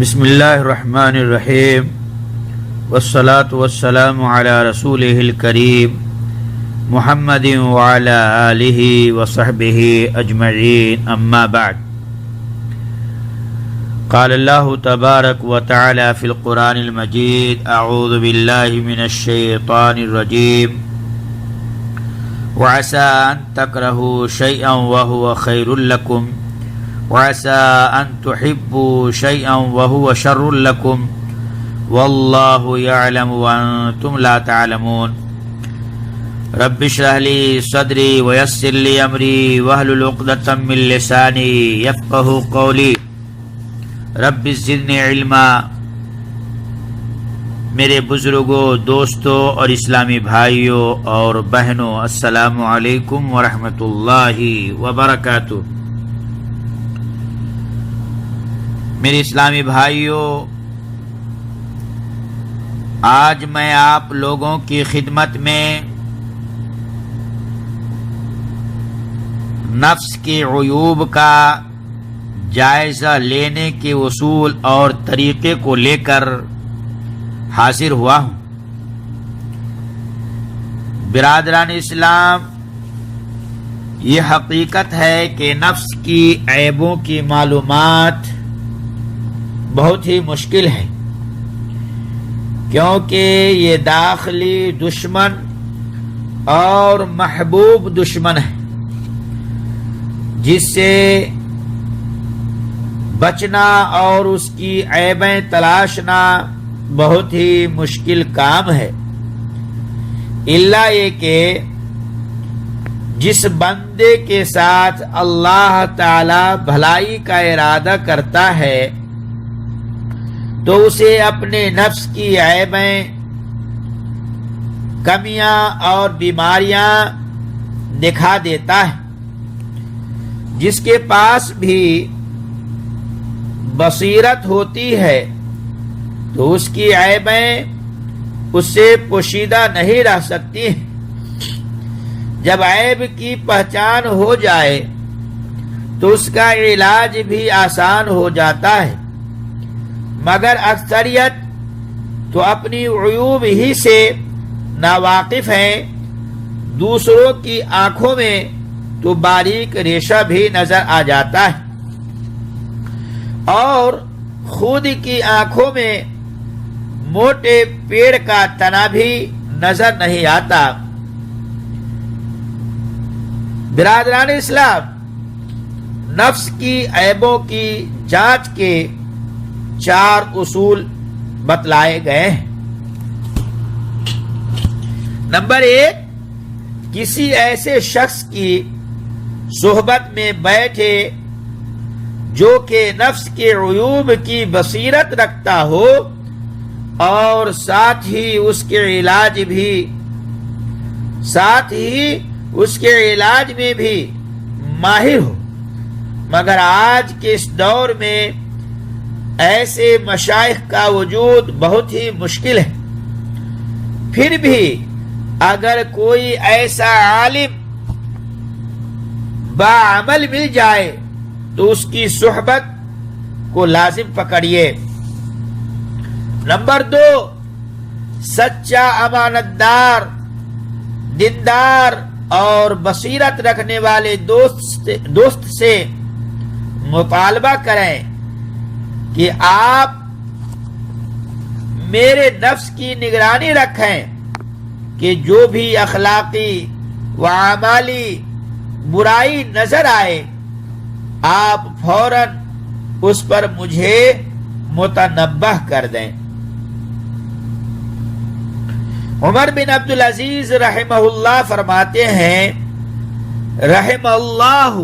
بسم اللہ الرحمن الرحیم والصلاة والسلام علی رسولہ الکریم محمد وعلی آلہ وصحبہ اجمعین اما بعد قال اللہ تبارک وتعالی فی القرآن المجید اعوذ باللہ من الشیطان الرجیم وعسى أن تكرهوا شيئا وهو خير لكم وعسى أن تحبوا شيئا وهو شر لكم والله يعلم وأنتم لا تعلمون رب اشرح لي صدري ويسر لي أمري واحلل عقدة من لساني يفقهوا قولي رب زدني علما۔ میرے بزرگوں، دوستوں اور اسلامی بھائیوں اور بہنوں، السلام علیکم ورحمۃ اللہ وبرکاتہ۔ میرے اسلامی بھائیوں، آج میں آپ لوگوں کی خدمت میں نفس کے عیوب کا جائزہ لینے کے اصول اور طریقے کو لے کر حاضر ہوا ہوں۔ برادران اسلام، یہ حقیقت ہے کہ نفس کی عیبوں کی معلومات بہت ہی مشکل ہے، کیونکہ یہ داخلی دشمن اور محبوب دشمن ہے، جس سے بچنا اور اس کی عیبیں تلاشنا بہت ہی مشکل کام ہے، الا یہ کہ جس بندے کے ساتھ اللہ تعالی بھلائی کا ارادہ کرتا ہے تو اسے اپنے نفس کی عیبیں، کمیاں اور بیماریاں دکھا دیتا ہے۔ جس کے پاس بھی بصیرت ہوتی ہے تو اس کی عیبیں اس سے پوشیدہ نہیں رہ سکتی ہیں۔ جب عیب کی پہچان ہو جائے تو اس کا علاج بھی آسان ہو جاتا ہے، مگر اکثریت تو اپنی عیوب ہی سے ناواقف ہیں۔ دوسروں کی آنکھوں میں تو باریک ریشہ بھی نظر آ جاتا ہے اور خود کی آنکھوں میں موٹے پیڑ کا تنا بھی نظر نہیں آتا۔ برادران اسلام، نفس کی عیبوں کی جانچ کے 4 اصول بتلائے گئے ہیں۔ نمبر 1، کسی ایسے شخص کی صحبت میں بیٹھے جو کہ نفس کے عیوب کی بصیرت رکھتا ہو اور ساتھ ہی اس کے علاج میں بھی ماہر ہو، مگر آج کے اس دور میں ایسے مشائخ کا وجود بہت ہی مشکل ہے۔ پھر بھی اگر کوئی ایسا عالم باعمل مل جائے تو اس کی صحبت کو لازم پکڑیے۔ نمبر 2، سچا امانت دار، دیندار اور بصیرت رکھنے والے دوست سے مطالبہ کریں کہ آپ میرے نفس کی نگرانی رکھیں کہ جو بھی اخلاقی و اعمالی برائی نظر آئے آپ فوراً اس پر مجھے متنبہ کر دیں۔ عمر بن عبدالعزیز رحمہ اللہ فرماتے ہیں، رحم اللہ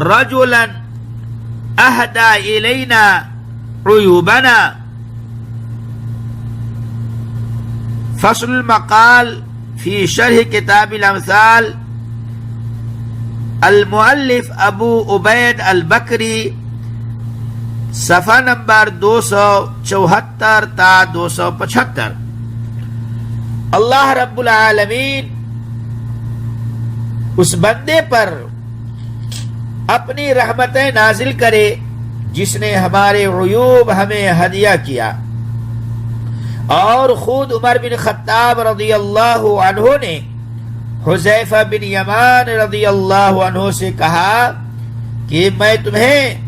رجلا اہدی الینا عیوبنا۔ فصل المقال فی شرح کتاب الامثال، المؤلف ابو عبید البکری، صفحہ نمبر 274 تا 275۔ اللہ رب العالمین اس بندے پر اپنی رحمتیں نازل کرے جس نے ہمارے عیوب ہمیں ہدیہ کیا۔ اور خود عمر بن خطاب رضی اللہ عنہ نے حذیفہ بن یمان رضی اللہ عنہ سے کہا کہ میں تمہیں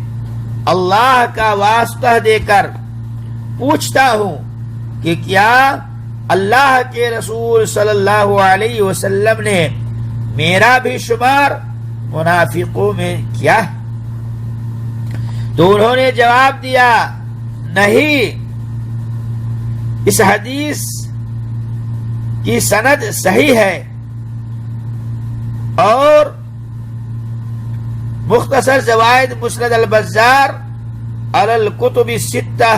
اللہ کا واسطہ دے کر پوچھتا ہوں کہ کیا اللہ کے رسول صلی اللہ علیہ وسلم نے میرا بھی شمار منافقوں میں کیا ہے؟ تو انہوں نے جواب دیا نہیں، اس حدیث کی سند صحیح ہے۔ اور مختصر زوائد مسند البزار علی الکتب الستہ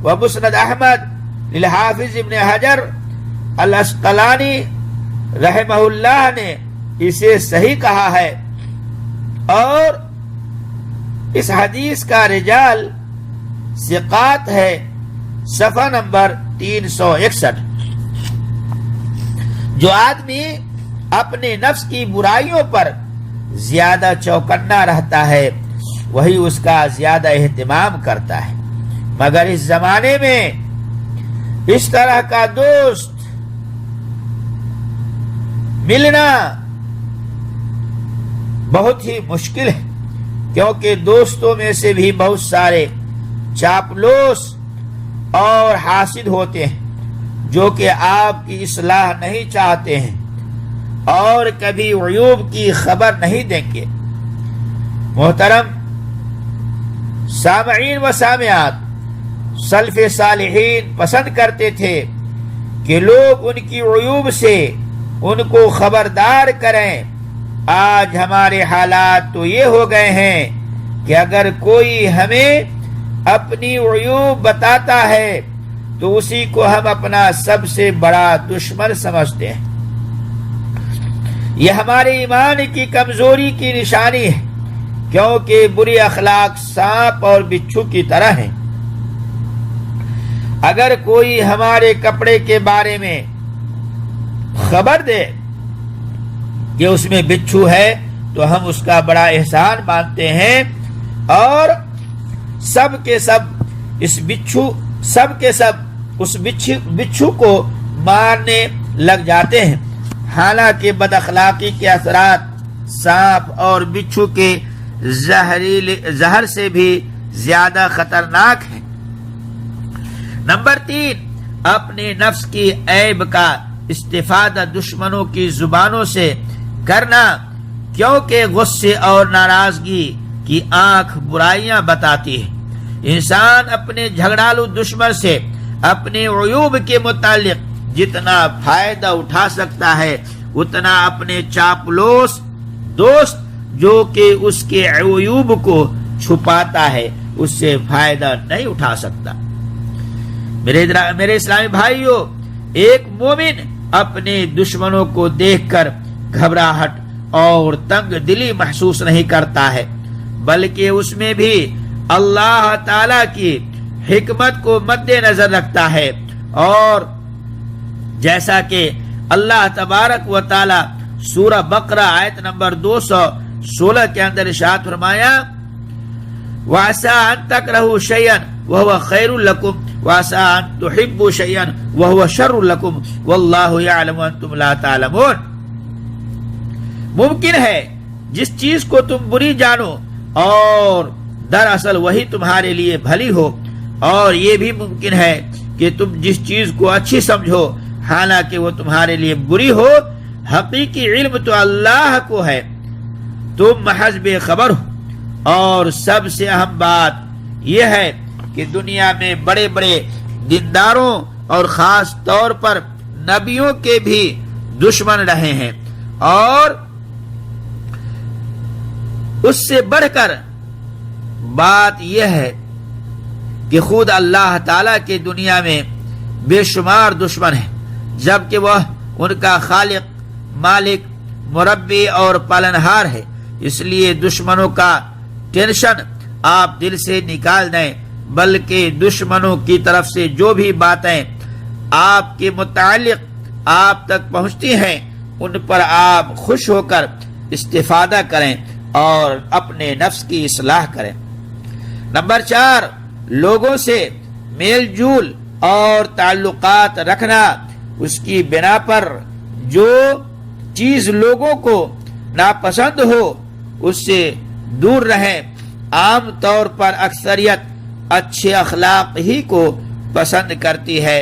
و مسند احمد للحافظ ابن حجر الاسقلانی رحمہ اللہ نے اسے صحیح کہا ہے، اور اس حدیث کا رجال ثقات ہے۔ صفحہ نمبر 361۔ جو آدمی اپنے نفس کی برائیوں پر زیادہ چوکنا رہتا ہے وہی اس کا زیادہ اہتمام کرتا ہے، مگر اس زمانے میں اس طرح کا دوست ملنا بہت ہی مشکل ہے، کیونکہ دوستوں میں سے بھی بہت سارے چاپلوس اور حاسد ہوتے ہیں جو کہ آپ کی اصلاح نہیں چاہتے ہیں اور کبھی عیوب کی خبر نہیں دیں گے۔ محترم سامعین و سامعات، سلف صالحین پسند کرتے تھے کہ لوگ ان کی عیوب سے ان کو خبردار کریں۔ آج ہمارے حالات تو یہ ہو گئے ہیں کہ اگر کوئی ہمیں اپنی عیوب بتاتا ہے تو اسی کو ہم اپنا سب سے بڑا دشمن سمجھتے ہیں۔ یہ ہمارے ایمان کی کمزوری کی نشانی ہے، کیونکہ بری اخلاق سانپ اور بچھو کی طرح ہیں۔ اگر کوئی ہمارے کپڑے کے بارے میں خبر دے کہ اس میں بچھو ہے تو ہم اس کا بڑا احسان مانتے ہیں اور سب کے سب اس بچھو کو مارنے لگ جاتے ہیں، حالانکہ بد اخلاقی کے اثرات سانپ اور بچھو کے زہر سے بھی زیادہ خطرناک ہیں۔ نمبر 3، اپنے نفس کی عیب کا استفادہ دشمنوں کی زبانوں سے کرنا، کیونکہ غصے اور ناراضگی کی آنکھ برائیاں بتاتی ہے۔ انسان اپنے جھگڑالو دشمن سے اپنے عیوب کے متعلق جتنا فائدہ اٹھا سکتا ہے اتنا اپنے چاپلوس دوست جو کہ اس کے عیوب کو چھپاتا ہے اس سے فائدہ نہیں اٹھا سکتا۔ میرے اسلامی بھائیوں، ایک مومن اپنے دشمنوں کو دیکھ کر گھبراہٹ اور تنگ دلی محسوس نہیں کرتا ہے، بلکہ اس میں بھی اللہ تعالی کی حکمت کو مد نظر رکھتا ہے، اور جیسا کہ اللہ تبارک و تعالی سورہ بقرہ آیت نمبر 216 کے اندر ارشاد فرمایا، وَعَسَىٰ أَن تَكْرَهُوا شَيْئًا وَهُوَ خَيْرٌ لَكُمْ وَعَسَىٰ أَن تُحِبُّوا شَيْئًا وَهُوَ شَرٌّ لَكُمْ وَاللَّهُ يَعْلَمُ وَأَنتُمْ لَا تَعْلَمُونَ۔ ممکن ہے جس چیز کو تم بری جانو اور دراصل وہی تمہارے لیے بھلی ہو، اور یہ بھی ممکن ہے کہ تم جس چیز کو اچھی سمجھو حالانکہ وہ تمہارے لیے بری ہو۔ حقیقی علم تو اللہ کو ہے، تم محض بے خبر ہو۔ اور سب سے اہم بات یہ ہے کہ دنیا میں بڑے بڑے دینداروں اور خاص طور پر نبیوں کے بھی دشمن رہے ہیں، اور اس سے بڑھ کر بات یہ ہے کہ خود اللہ تعالی کے دنیا میں بے شمار دشمن ہیں، جبکہ وہ ان کا خالق، مالک، مربی اور پالنہار ہے۔ اس لیے دشمنوں کا ٹینشن آپ دل سے نکال دیں، بلکہ دشمنوں کی طرف سے جو بھی باتیں آپ کے متعلق آپ تک پہنچتی ہیں ان پر آپ خوش ہو کر استفادہ کریں اور اپنے نفس کی اصلاح کریں۔ نمبر 4، لوگوں سے میل جول اور تعلقات رکھنا، اس کی بنا پر جو چیز لوگوں کو ناپسند ہو اس سے دور رہیں۔ عام طور پر اکثریت اچھے اخلاق ہی کو پسند کرتی ہے۔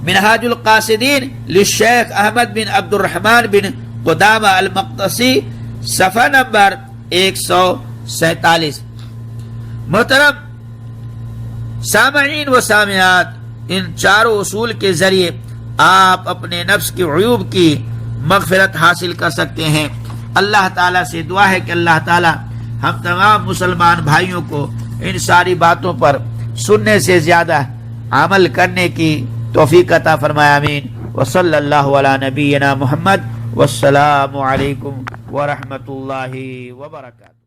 منہاج القاصدین للشیخ احمد بن عبد الرحمن بن قدامہ المقدسی، صفحہ نمبر 147۔ محترم سامعین و سامعات، ان چاروں اصول کے ذریعے آپ اپنے نفس کے عیوب کی مغفرت حاصل کر سکتے ہیں۔ اللہ تعالیٰ سے دعا ہے کہ اللہ تعالیٰ ہم تمام مسلمان بھائیوں کو ان ساری باتوں پر سننے سے زیادہ عمل کرنے کی توفیق عطا فرمائے، آمین۔ وصلی اللہ علی نبینا محمد، والسلام علیکم ورحمۃ اللہ وبرکاتہ۔